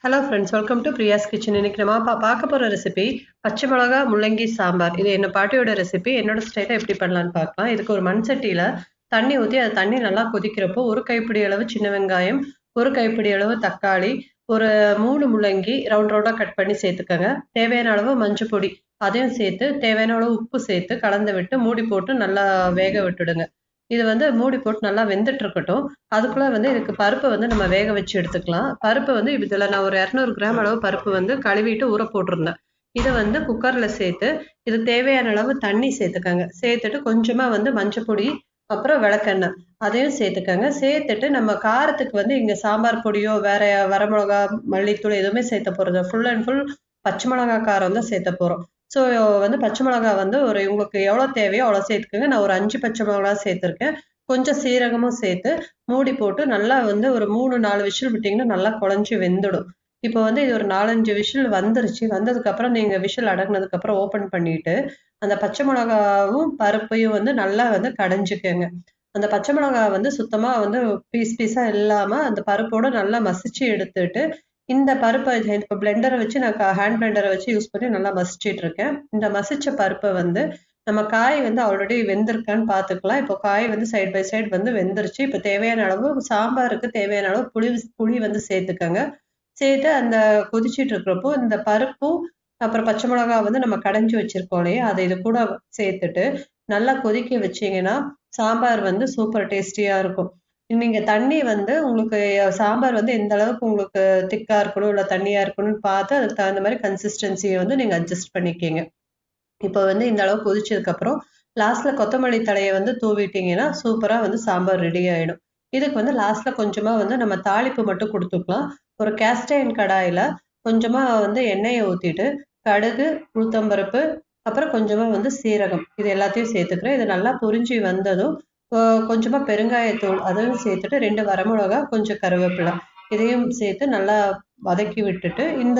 Hello friends, welcome to Priya's kitchen. இன்னைக்கு நம்ம பார்க்க போகிற ரெசிபி பச்சை மிளகா முள்ளங்கி சாம்பார். இது என்ன பாட்டியோட ரெசிபி. என்னோட ஸ்டைலில் எப்படி பண்ணலான்னு பார்க்கலாம். இதுக்கு ஒரு மண் சட்டியில் தண்ணி ஊற்றி அது தண்ணி நல்லா கொதிக்கிறப்போ ஒரு கைப்பிடி அளவு சின்ன வெங்காயம், ஒரு கைப்பிடி அளவு தக்காளி, ஒரு 3 முள்ளங்கி ரவுண்ட் ரவுண்டாக கட் பண்ணி சேர்த்துக்கோங்க. தேவையான அளவு மஞ்சள் பொடி அதையும் சேர்த்து தேவையான அளவு உப்பு சேர்த்து கலந்து விட்டு மூடி போட்டு நல்லா வேக விட்டுடுங்க. இது வந்து மூடி போட்டு நல்லா வெந்துட்டு இருக்கட்டும். அதுக்குள்ள வந்து இதுக்கு பருப்பு வந்து நம்ம வேக வச்சு எடுத்துக்கலாம். பருப்பு வந்து இதுல நான் ஒரு 200 கிராம் அளவு பருப்பு வந்து கழுவிட்டு ஊற போட்டிருந்தேன். இதை வந்து குக்கர்ல சேர்த்து இது தேவையான அளவு தண்ணி சேர்த்துக்கங்க. சேர்த்துட்டு கொஞ்சமா வந்து மஞ்சள் பொடி, அப்புறம் விளக்கெண்ணெய் அதையும் சேர்த்துக்கங்க. சேர்த்துட்டு நம்ம காரத்துக்கு வந்து இங்க சாம்பார் பொடியோ வேற வரமிளகா, மல்லித்தூள் எதுவுமே சேர்த்த போறது ஃபுல் அண்ட் ஃபுல் பச்சை மிளகா காரம் தான் சேர்த்த போறோம். ஸோ வந்து பச்சை மிளகா வந்து ஒரு உங்களுக்கு எவ்வளோ தேவையோ அவ்வளோ சேர்த்துக்கோங்க. நான் ஒரு 5 பச்சை மிளகா சேர்த்துருக்கேன். கொஞ்சம் சீரகமும் சேர்த்து மூடி போட்டு நல்லா வந்து ஒரு 3, 4 விசில் விட்டிங்கன்னா நல்லா குழஞ்சி வெந்துடும். இப்போ வந்து இது ஒரு 4, 5 விசில் வந்துருச்சு. வந்ததுக்கப்புறம் நீங்கள் விசில் அடங்கினதுக்கப்புறம் ஓப்பன் பண்ணிட்டு அந்த பச்சை மிளகாவும் பருப்பையும் வந்து நல்லா வந்து கடைஞ்சிக்கோங்க. அந்த பச்சை மிளகா வந்து சுத்தமாக வந்து பீஸ் பீஸாக இல்லாமல் அந்த பருப்போடு நல்லா மசிச்சு எடுத்துட்டு இந்த பருப்பை இப்போ பிளெண்டரை வச்சு நான் ஹேண்ட் பிளெண்டரை வச்சு யூஸ் பண்ணி நல்லா மசிச்சுட்டு இருக்கேன். இந்த மசிச்ச பருப்பை வந்து நம்ம காய் வந்து ஆல்ரெடி வெந்திருக்கான்னு பார்த்துக்கலாம். இப்போ காய் வந்து சைட் பை சைடு வந்து வெந்துருச்சு. இப்போ தேவையான அளவு சாம்பாருக்கு தேவையான அளவு புளி வந்து சேர்த்துக்கோங்க. சேர்த்து அந்த கொதிச்சுட்டு இருக்கிறப்போ இந்த பருப்பும் அப்புறம் பச்சை மிளகா வந்து நம்ம கடைஞ்சி வச்சிருக்கோம் இல்லையா, அதை இது கூட சேர்த்துட்டு நல்லா கொதிக்க வச்சீங்கன்னா சாம்பார் வந்து சூப்பர் டேஸ்டியா இருக்கும். நீங்க தண்ணி வந்து உங்களுக்கு சாம்பார் வந்து எந்த அளவுக்கு உங்களுக்கு திக்கா இருக்கணும் இல்ல தண்ணியா இருக்கணும்னு பார்த்து அதுக்கு தகுந்த மாதிரி கன்சிஸ்டன்சியை வந்து நீங்க அட்ஜஸ்ட் பண்ணிக்கீங்க. இப்போ வந்து இந்த அளவு கொதிச்சதுக்கு அப்புறம் லாஸ்ட்ல கொத்தமல்லி தழையை வந்து தூவிட்டீங்கன்னா சூப்பரா வந்து சாம்பார் ரெடி ஆயிடும். இதுக்கு வந்து லாஸ்ட்ல கொஞ்சமா வந்து நம்ம தாளிப்பு மட்டும் கொடுத்துக்கலாம். ஒரு கேஸ்டைன் கடாயில கொஞ்சமா வந்து எண்ணெயை ஊத்திட்டு கடுகு, உளுத்தம்பருப்பு, அப்புறம் கொஞ்சமா வந்து சீரகம் இது எல்லாத்தையும் சேர்த்துக்கிறேன். இது நல்லா பொரிஞ்சு வந்ததும் கொஞ்சமா பெருங்காயத்தூள் அதையும் சேர்த்துட்டு 2 வரமிளகா, கொஞ்சம் கருவேப்பிலை இதையும் சேர்த்து நல்லா வதக்கி விட்டுட்டு இந்த